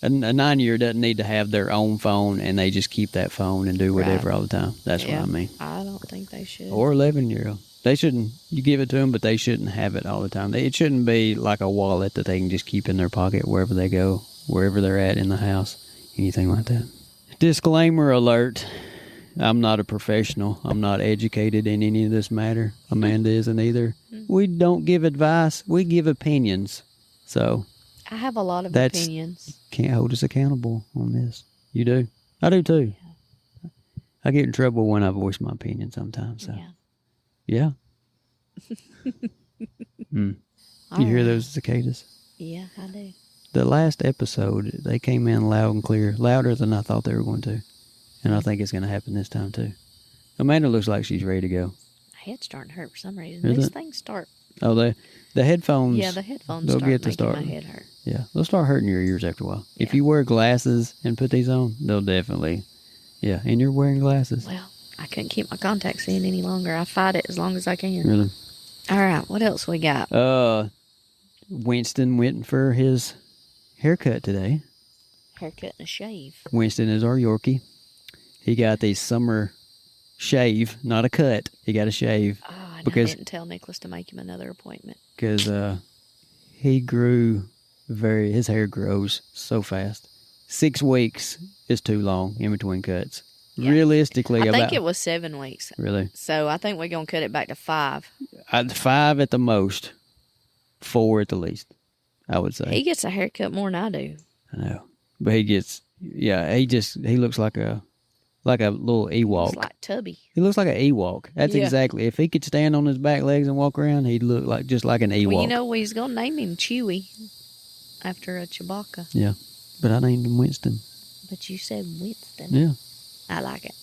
a 9-year doesn't need to have their own phone and they just keep that phone and do whatever all the time. That's what I mean. I don't think they should. Or 11-year-old. They shouldn't, you give it to them, but they shouldn't have it all the time. It shouldn't be like a wallet that they can just keep in their pocket wherever they go, wherever they're at in the house, anything like that. Disclaimer alert. I'm not a professional. I'm not educated in any of this matter. Amanda isn't either. We don't give advice. We give opinions. So I have a lot of opinions. Can't hold us accountable on this. You do? I do too. I get in trouble when I voice my opinion sometimes. So. Yeah. You hear those cicadas? Yeah, I do. The last episode, they came in loud and clear, louder than I thought they were going to. And I think it's going to happen this time too. Amanda looks like she's ready to go. My head's starting to hurt for some reason. Is These it? things start. Oh, the headphones. Yeah, the headphones they'll start get to making start. my head hurt. Yeah, they'll start hurting your ears after a while. If Yeah. you wear glasses and put these on, they'll definitely. Yeah, and you're wearing glasses. Well, I couldn't keep my contacts in any longer. I fight it as long as I can. Really? All right, what else we got? Winston went for his haircut today. Haircut and a shave. Winston is our Yorkie. He got the summer shave, not a cut. He got a shave. Oh, and I Because- didn't tell Nicholas to make him another appointment. Because he grew his hair grows so fast. 6 weeks is too long in between cuts. Yeah. Realistically, I think it was 7 weeks. Really? So I think we're going to cut it back to 5. 5 at the most, 4 at the least, I would say. He gets a haircut more than I do. I know. But he looks like a like a little Ewok. It's like Tubby. He looks like an Ewok. That's Yeah. exactly. If he could stand on his back legs and walk around, he'd look like just like an Ewok. Well, you know, he's going to name him Chewy after a Chewbacca. Yeah, but I named him Winston. But you said Winston. Yeah, I like it.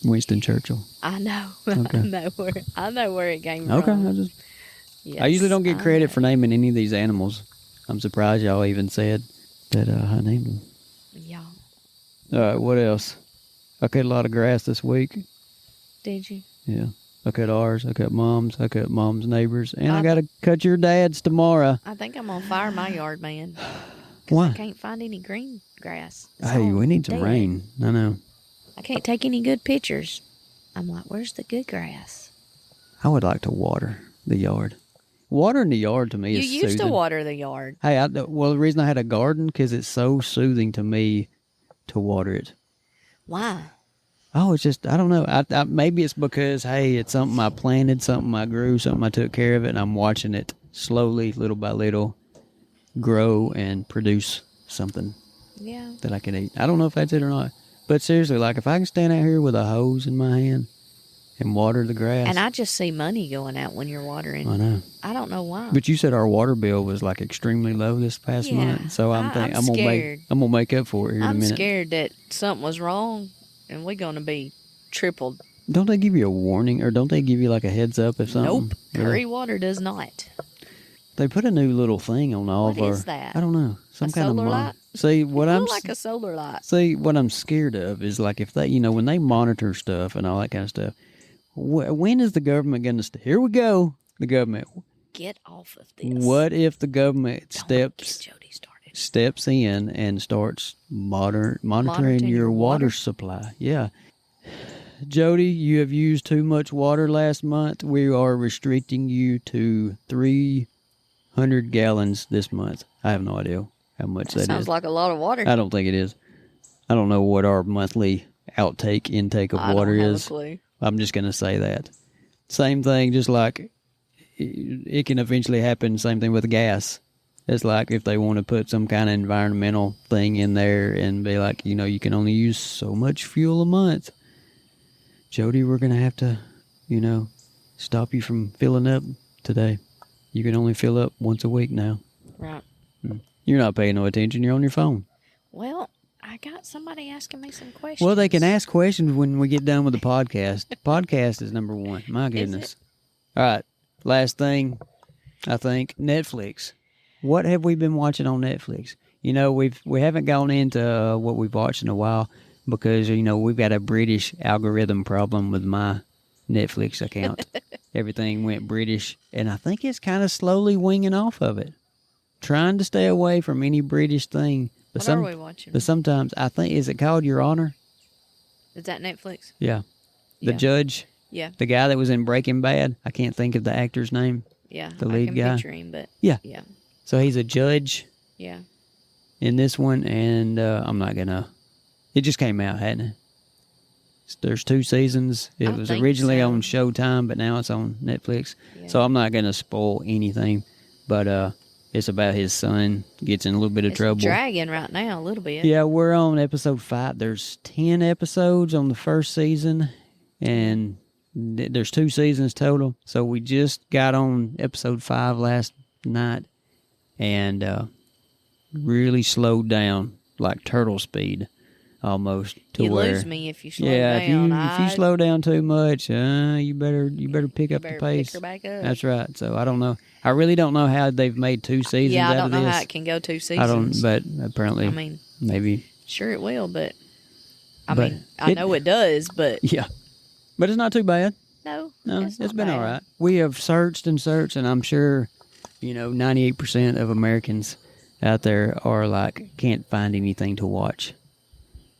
Winston Churchill. I know. Okay. I know where it came Okay, from. I usually don't get credit know. for naming any of these animals. I'm surprised y'all even said that I named them. Yeah. All right, what else? I cut a lot of grass this week. Did you? Yeah. I cut ours, I cut Mom's, I cut Mom's neighbors, and I got to cut your dad's tomorrow. I think I'm on fire my yard, man. Why? I can't find any green grass. It's Hey, all we need some dead. rain. I know. I can't take any good pictures. I'm like, where's the good grass? I would like to water the yard. Watering the yard to me You is used soothing. to water the yard. Hey, well, the reason I had a garden, because it's so soothing to me to water it. Why? Oh, it's just, I don't know. Maybe it's because, hey, it's something I planted, something I grew, something I took care of it, and I'm watching it slowly, little by little, grow and produce something Yeah. that I can eat. I don't know if that's it or not. But seriously, like if I can stand out here with a hose in my hand and water the grass. And I just see money going out when you're watering. I know. I don't know why. But you said our water bill was like extremely low this past Yeah, month, so I'm I'm gonna make up for it here in a I'm minute. scared that something was wrong and we're going to be tripled. Don't they give you a warning, or don't they give you like a heads up if something? Nope. Really? Curry water does not. They put a new little thing on all What of our. is that? I don't know. Some A kind of solar light? See what It I'm. looked like a solar light. See what I'm scared of is like if they, when they monitor stuff and all that kind of stuff. When is the government going to? Here we go. The government. Get off of this. What if the government Don't get Jody started. steps in and starts monitoring your water supply? Yeah. Jody, you have used too much water last month. We are restricting you to 300 gallons this month. I have no idea how much that is. Sounds like a lot of water. I don't think it is. I don't know what our monthly intake of water I don't have is. a clue. I'm just going to say that. Same thing, just like it can eventually happen, same thing with gas. It's like if they want to put some kind of environmental thing in there and be like, you can only use so much fuel a month. Jody, we're going to have to, stop you from filling up today. You can only fill up once a week now. Right. You're not paying no attention. You're on your phone. Well, I got somebody asking me some questions. Well, they can ask questions when we get done with the podcast. Podcast is number one. My goodness. All right. Last thing, I think, Netflix. What have we been watching on Netflix? We haven't gone into what we've watched in a while because, we've got a British algorithm problem with my Netflix account. Everything went British, and I think it's kind of slowly winging off of it. Trying to stay away from any British thing. What are we watching? But sometimes, I think, is it called Your Honor? Is that Netflix? Yeah. The Yeah. judge, Yeah. the guy that was in Breaking Bad. I can't think of the actor's name. Yeah. The lead I can guy. picture him, but Yeah. Yeah. So he's a judge Yeah. in this one, and I'm not going to... It just came out, hadn't it? There's 2 seasons. It I was think originally so. on Showtime, but now it's on Netflix. Yeah. So I'm not going to spoil anything, but it's about his son gets in a little bit of It's trouble. dragging right now a little bit. Yeah, we're on episode 5. There's 10 episodes on the first season, and there's 2 seasons total. So we just got on episode 5 last night, and really slowed down, like turtle speed, almost. To You where, lose me if you slow yeah, down. if you slow down too much, you better pick up the better pace. pick her back up. That's right. So I don't know. I really don't know how they've made 2 seasons Yeah, I out don't of know this. how it can go 2 seasons. I don't, but apparently, I mean, maybe. sure it will, but I But mean, I know it does, but Yeah. But it's not too bad. no, It's not been bad. all right. We have searched and searched, and I'm sure, 98% of Americans out there are like, can't find anything to watch.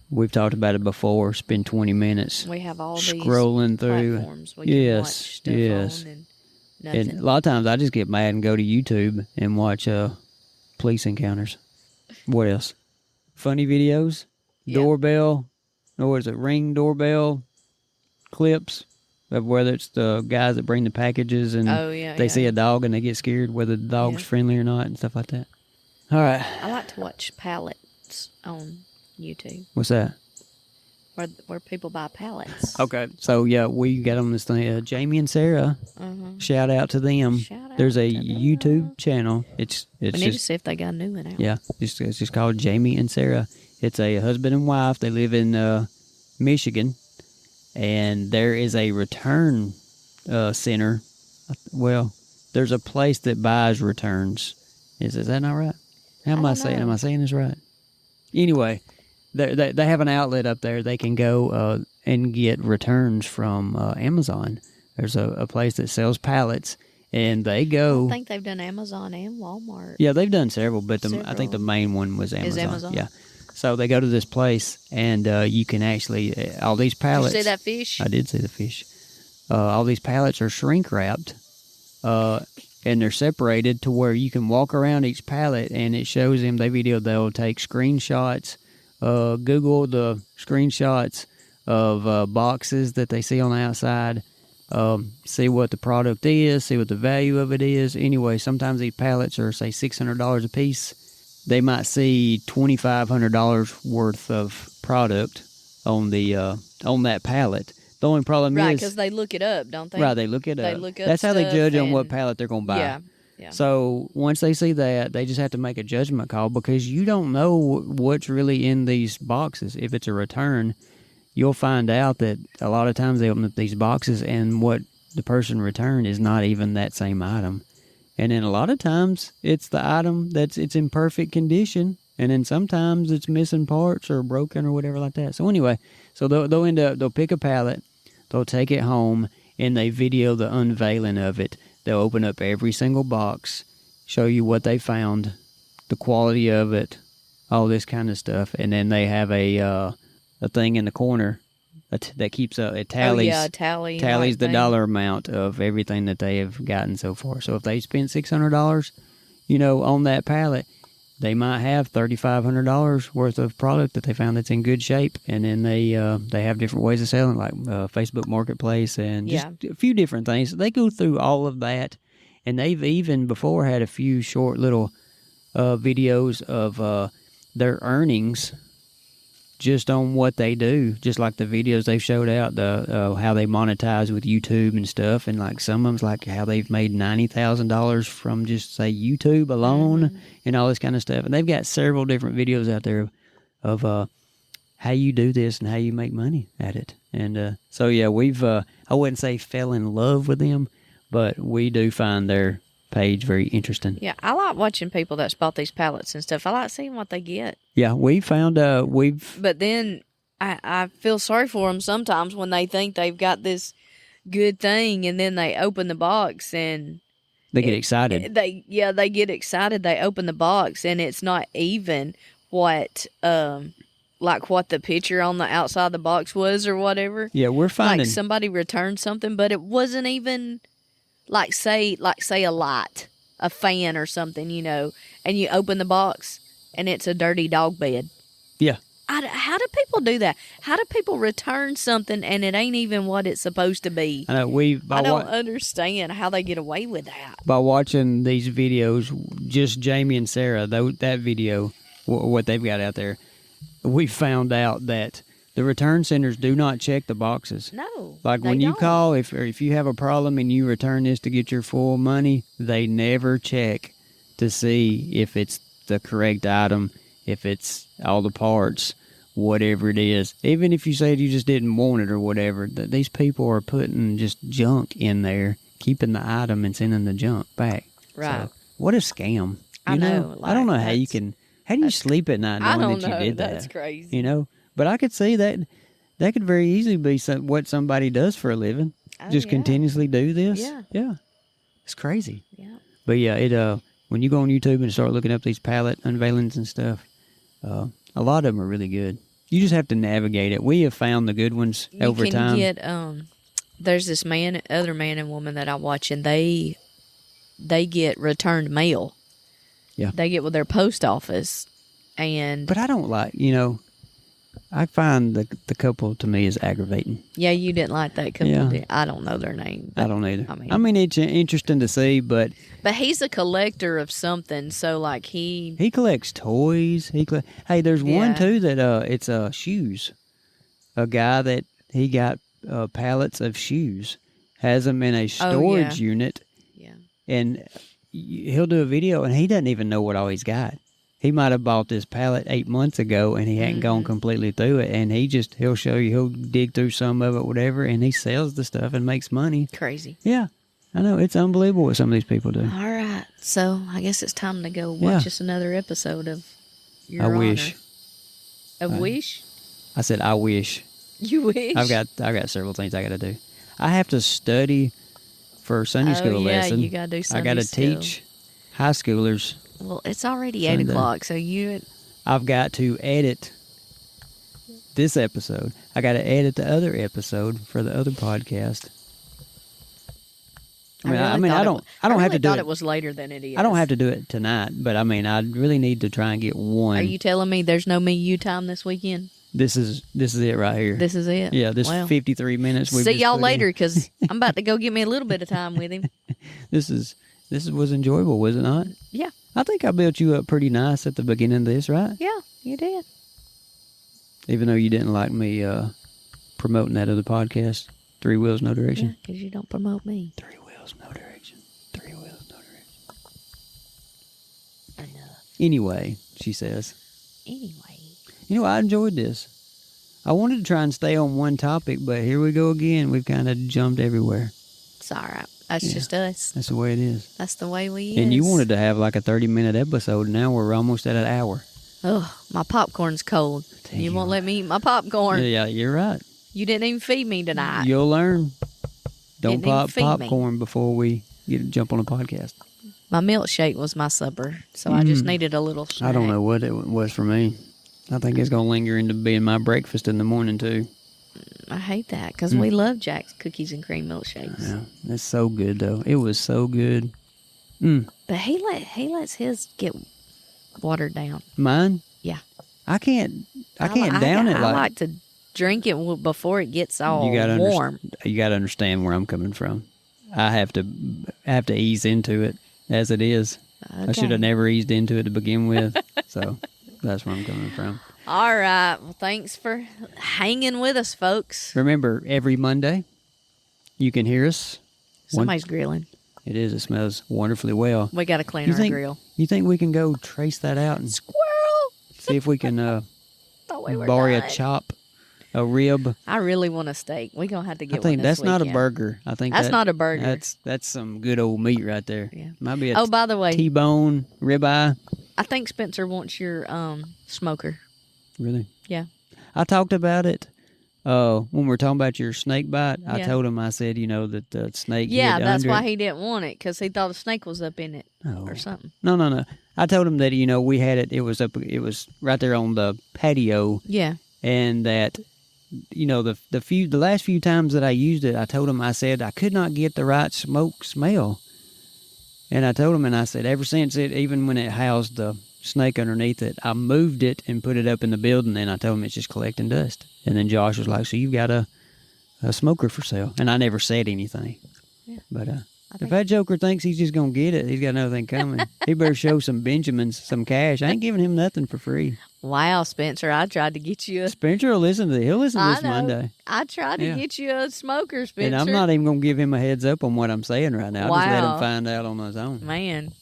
We've talked about it before. Spend 20 minutes We have all scrolling these through. platforms we can watch stuff on and nothing. And a lot of times I just get mad and go to YouTube and watch police encounters. What else? Funny videos, Yeah. doorbell, or what is it, ring doorbell clips of whether it's the guys that bring the packages and Oh, yeah, they yeah. see a dog and they get scared, whether the dog's Yeah. friendly or not and stuff like that. All right. I like to watch Pallets on YouTube. What's that? where people buy pallets. Okay. So, yeah, we got on this thing. Jamie and Sarah, shout out to them. There's a YouTube channel. It's We need to just, see if they got a new one out. yeah, it's just called Jamie and Sarah. It's a husband and wife. They live in Michigan, and there is a return center. Well, there's a place that buys returns. Is that not right? How am I saying? Am I saying this right? Anyway, they have an outlet up there. They can go and get returns from Amazon. There's a place that sells pallets, and they go. I think they've done Amazon and Walmart. Yeah, they've done several, but I think the main one was Amazon. Is Amazon? Yeah. So they go to this place, and you can actually all these pallets. Did you see that fish? I did see the fish. All these pallets are shrink wrapped, and they're separated to where you can walk around each pallet, and it shows them. They'll take screenshots, Google the screenshots of boxes that they see on the outside, see what the product is, see what the value of it is. Anyway, sometimes these pallets are, say, $600 a piece. They might see $2,500 worth of product on that pallet. The only problem right, is because they look it up, don't they? Right, they look it up. They look up That's how they stuff judge on what pallet they're going to buy. Yeah, yeah. So once they see that, they just have to make a judgment call because you don't know what's really in these boxes. If it's a return, you'll find out that a lot of times they open up these boxes and what the person returned is not even that same item. And then a lot of times it's the item it's in perfect condition, and then sometimes it's missing parts or broken or whatever like that. So anyway, so they'll pick a pallet, they'll take it home, and they video the unveiling of it. They'll open up every single box, show you what they found, the quality of it, all this kind of stuff, and then they have a thing in the corner that keeps it tallies tallies the dollar amount of everything that they have gotten so far. So if they spent $600, on that pallet, they might have $3,500 worth of product that they found that's in good shape, and then they have different ways of selling, like Facebook Marketplace and just a few different things. They go through all of that, and they've even before had a few short little videos of their earnings just on what they do, just like the videos they showed out, the how they monetize with YouTube and stuff, and like some of them's like how they've made $90,000 from just say YouTube alone and all this kind of stuff. And they've got several different videos out there of how you do this and how you make money at it. And so yeah, we've I wouldn't say fell in love with them, but we do find their page very interesting. Yeah, I like watching people that spot these pallets and stuff. I like seeing what they get. Yeah, we found But then I feel sorry for them sometimes when they think they've got this good thing, and then they open the box and they get excited. They get excited. They open the box and it's not even what like what the picture on the outside of the box was or whatever. Yeah, we're finding like somebody returned something, but it wasn't even like say a light, a fan or something, and you open the box and it's a dirty dog bed. Yeah. How do people do that? How do people return something and it ain't even what it's supposed to be? I know I don't understand how they get away with that. By watching these videos, just Jamie and Sarah, that video, what they've got out there, we found out that the return centers do not check the boxes. No. Like when you call, if you have a problem and you return this to get your full money, they never check to see if it's the correct item, if it's all the parts, whatever it is. Even if you said you just didn't want it or whatever, these people are putting just junk in there, keeping the item and sending the junk back. Right. So, what a scam. I know. I don't know how you can. How do you sleep at night knowing that you did that? That's crazy. But I could see that could very easily be what somebody does for a living. Just continuously do this. Yeah. It's crazy. Yeah. But yeah, when you go on YouTube and start looking up these pallet unveilings and stuff, a lot of them are really good. You just have to navigate it. We have found the good ones over time. You can get there's this other man and woman that I watch, and they get returned mail. Yeah. They get with their post office, But I don't like, I find the couple to me is aggravating. Yeah, you didn't like that couple. Yeah. I don't know their name. I don't either. I mean, it's interesting to see, but he's a collector of something, so like he collects toys. Hey, there's one too that it's shoes. a guy that he got pallets of shoes, has them in a storage unit, Yeah. and he'll do a video, and he doesn't even know what all he's got. He might have bought this pallet 8 months ago, and he hadn't gone completely through it, and he'll show you, he'll dig through some of it, whatever, and he sells the stuff and makes money. Crazy. Yeah. I know. It's unbelievable what some of these people do. All right. So I guess it's time to go watch us another episode of Your Honor. Wish. A wish? I said, I wish. You wish? I've got several things I got to do. I have to study for Sunday school lesson. You got to do Sunday I got to teach high schoolers. Well, it's already 8 o'clock, so I've got to edit this episode. I got to edit the other episode for the other podcast. I don't have to do it. It was later than it is. I don't have to do it tonight, but I really need to try and get one. Are you telling me there's no you time this weekend? This is it right here. This is it. Yeah, this 53 minutes. See y'all later, because I'm about to go get me a little bit of time with him. This was enjoyable, was it not? Yeah. I think I built you up pretty nice at the beginning of this, right? Yeah, you did. Even though you didn't like me promoting that other podcast, 3 Wheels, No Direction. Yeah, because you don't promote me. 3 Wheels, No Direction. 3 Wheels, No Direction. Enough. Anyway, she says. Anyway. I enjoyed this. I wanted to try and stay on one topic, but here we go again. We've kind of jumped everywhere. It's all right. That's just us. That's the way it is. That's the way we And is. you wanted to have like a 30-minute episode. Now we're almost at an hour. Oh, my popcorn's cold. You won't let me eat my popcorn. Yeah, you're right. You didn't even feed me tonight. You'll learn. Don't Didn't pop even feed popcorn before we jump on a podcast. My milkshake was my supper, so I just needed a little snack. I don't know what it was for me. I think it's going to linger into being my breakfast in the morning, too. I hate that, because we love Jack's cookies and cream milkshakes. Yeah, it's so good, though. It was so good. But he lets his get watered down. Mine? Yeah. I can't down it. I like to drink it before it gets all warm. You got to understand where I'm coming from. I have to ease into it as it is. Okay. I should have never eased into it to begin with. So that's where I'm coming from. All right. Well, thanks for hanging with us, folks. Remember, every Monday, you can hear us. Somebody's grilling. It is. It smells wonderfully well. We got to clean our grill. You think we can go trace that out and Squirrel! see if we can Thought we were borrow done. a chop, a rib? I really want a steak. We're going to have to get I think one that's this not a weekend. burger. I think That's not a burger. That's some good old meat right there. Yeah. Might be a by the way, T-bone, ribeye. I think Spencer wants your smoker. Really? Yeah. I talked about it when we were talking about your snake bite. I Yeah. told him, I said, that the snake Yeah, hid that's under why it. he didn't want it, because he thought a snake was up in it or something. No. I told him that, we had it. It was right there on the patio. Yeah. And that, the last few times that I used it, I told him, I said, I could not get the right smoke smell. And I told him, and I said, ever since even when it housed the snake underneath it, I moved it and put it up in the building, and I told him it's just collecting dust. And then Josh was like, so you've got a smoker for sale. And I never said anything. Yeah. But if that joker thinks he's just going to get it, he's got another thing coming. He better show some Benjamins some cash. I ain't giving him nothing for free. Wow, Spencer, I tried to get you Spencer will listen to this. He'll listen to this Monday. I tried to get you a smoker, Spencer. And I'm not even going to give him a heads up on what I'm saying right now. I'll just let Wow. him find out on his own. Man,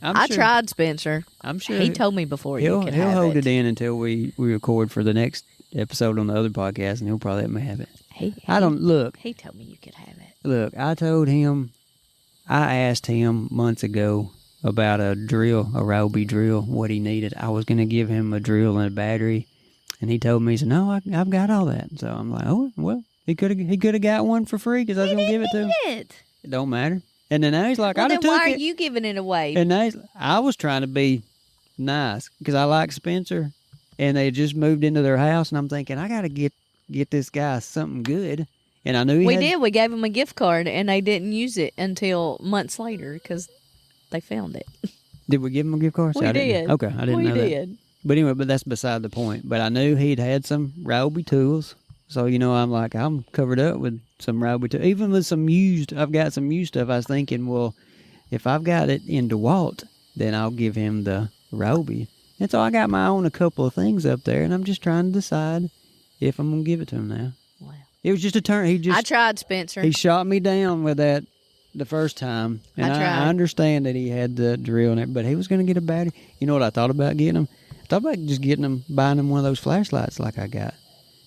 I tried, Spencer. I'm sure He told me before he'll you could have hold it. it in until we record for the next episode on the other podcast, and he'll probably let me have it. He told me you could have it. Look, I asked him months ago about a Ryobi drill, what he needed. I was going to give him a drill and a battery, and he told me, he said, no, I've got all that. So I'm like, oh, well, he could have got one for free because I was going to give it to him. It don't matter. And then now he's like, well, I then took why it. are you giving it away? And now I was trying to be nice because I like Spencer, and they just moved into their house, and I'm thinking, I got to get this guy something good. And I knew we did. We gave him a gift card, and they didn't use it until months later because they found it. Did we give him a gift card? We did. Okay, I didn't know that. We did. But anyway, that's beside the point. But I knew he'd had some Ryobi tools. So, I'm like, I'm covered up with some Ryobi tools. Even with I've got some used stuff. I was thinking, well, if I've got it in DeWalt, then I'll give him the Ryobi. And so I got my own a couple of things up there, and I'm just trying to decide if I'm going to give it to him now. Wow. It was just a turn. I tried, Spencer. He shot me down with that the first time. And I tried. I understand that he had the drill in it, but he was going to get a battery. You know what I thought about getting him? I thought about just buying him one of those flashlights like I got.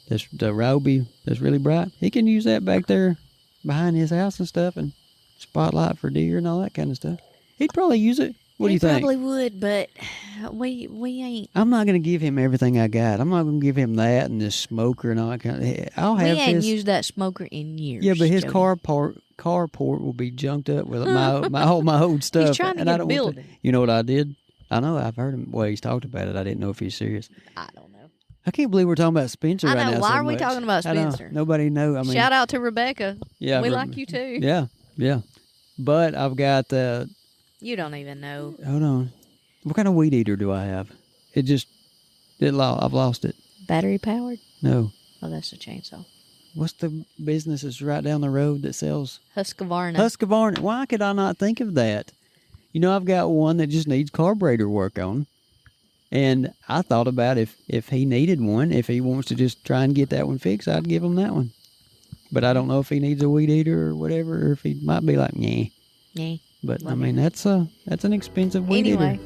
That's the Ryobi that's really bright. He can use that back there behind his house and stuff, and spotlight for deer and all that kind of stuff. He'd probably use it. What do you think? He probably would, but we ain't. I'm not going to give him everything I got. I'm not going to give him that and this smoker and all that kind of. I'll have we ain't used that smoker in years. Yeah, but his Jody. carport will be junked up with my old stuff. He's trying to and get I don't a want building. You know what I did? I know. I've heard him. Well, he's talked about it. I didn't know if he's serious. I don't know. I can't believe we're talking about Spencer I right know. now. Why so are we much. talking about I know. Spencer? Nobody knows. I mean, Shout out to Rebecca. Yeah, we like you too. Yeah. But I've got You don't even know. hold on. What kind of weed eater do I have? I've lost it. Battery powered? No. Oh, that's a chainsaw. What's the business that's right down the road that sells Husqvarna. Husqvarna? Why could I not think of that? You know, I've got one that just needs carburetor work on. And I thought about if he needed one, if he wants to just try and get that one fixed, I'd give him that one. But I don't know if he needs a weed eater or whatever, or if he might be like, nah. Yeah. But, Whatever. I mean, that's an expensive weed eater. Anyway,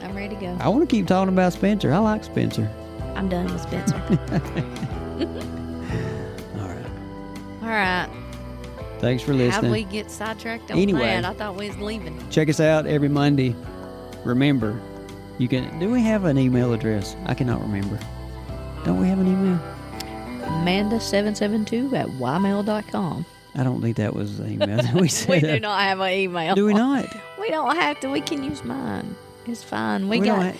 I'm ready to go. I want to keep talking about Spencer. I like Spencer. I'm done with Spencer. All right. All right. Thanks for listening. How'd we get sidetracked on Anyway. that? I thought we was leaving. Check us out every Monday. Remember, do we have an email address? I cannot remember. Don't we have an email? Amanda772@ymail.com. I don't think that was the email that we said. We do not have an email. Do we not? We don't have to. We can use mine. It's fine. We got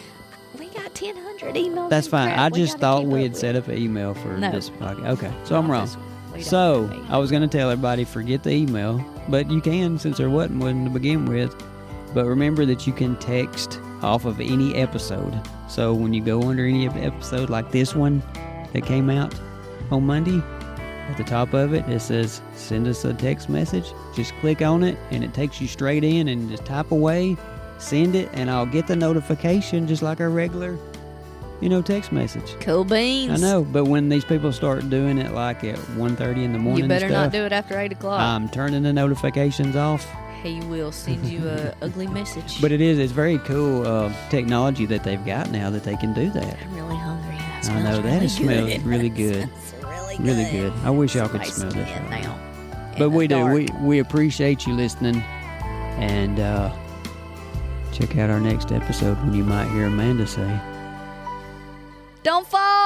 1,000 emails. That's and fine. crap I we just gotta thought keep we up had with. set up an email for No. this podcast. Okay, so I'm wrong. We don't So have an I was going to tell everybody, forget the email, but you can since there wasn't one to begin with. But remember that you can text off of any episode. So when you go under any episode like this one that came out on Monday, at the top of it, it says send us a text message. Just click on it and it takes you straight in and just type away, send it, and I'll get the notification just like our regular, text message. Cool beans. I know, but when these people start doing it like at 1:30 in the morning, You better and stuff, not do it after 8 o'clock. I'm turning the notifications off. He will send you a ugly message. But it's very cool technology that they've got now that they can do that. I'm really hungry. That I know, that smells really good. Smells Really good. I wish y'all could Nice smell this skin right now. now. But In we the do. dark. We appreciate you listening. And check out our next episode when you might hear Amanda say, Don't fall.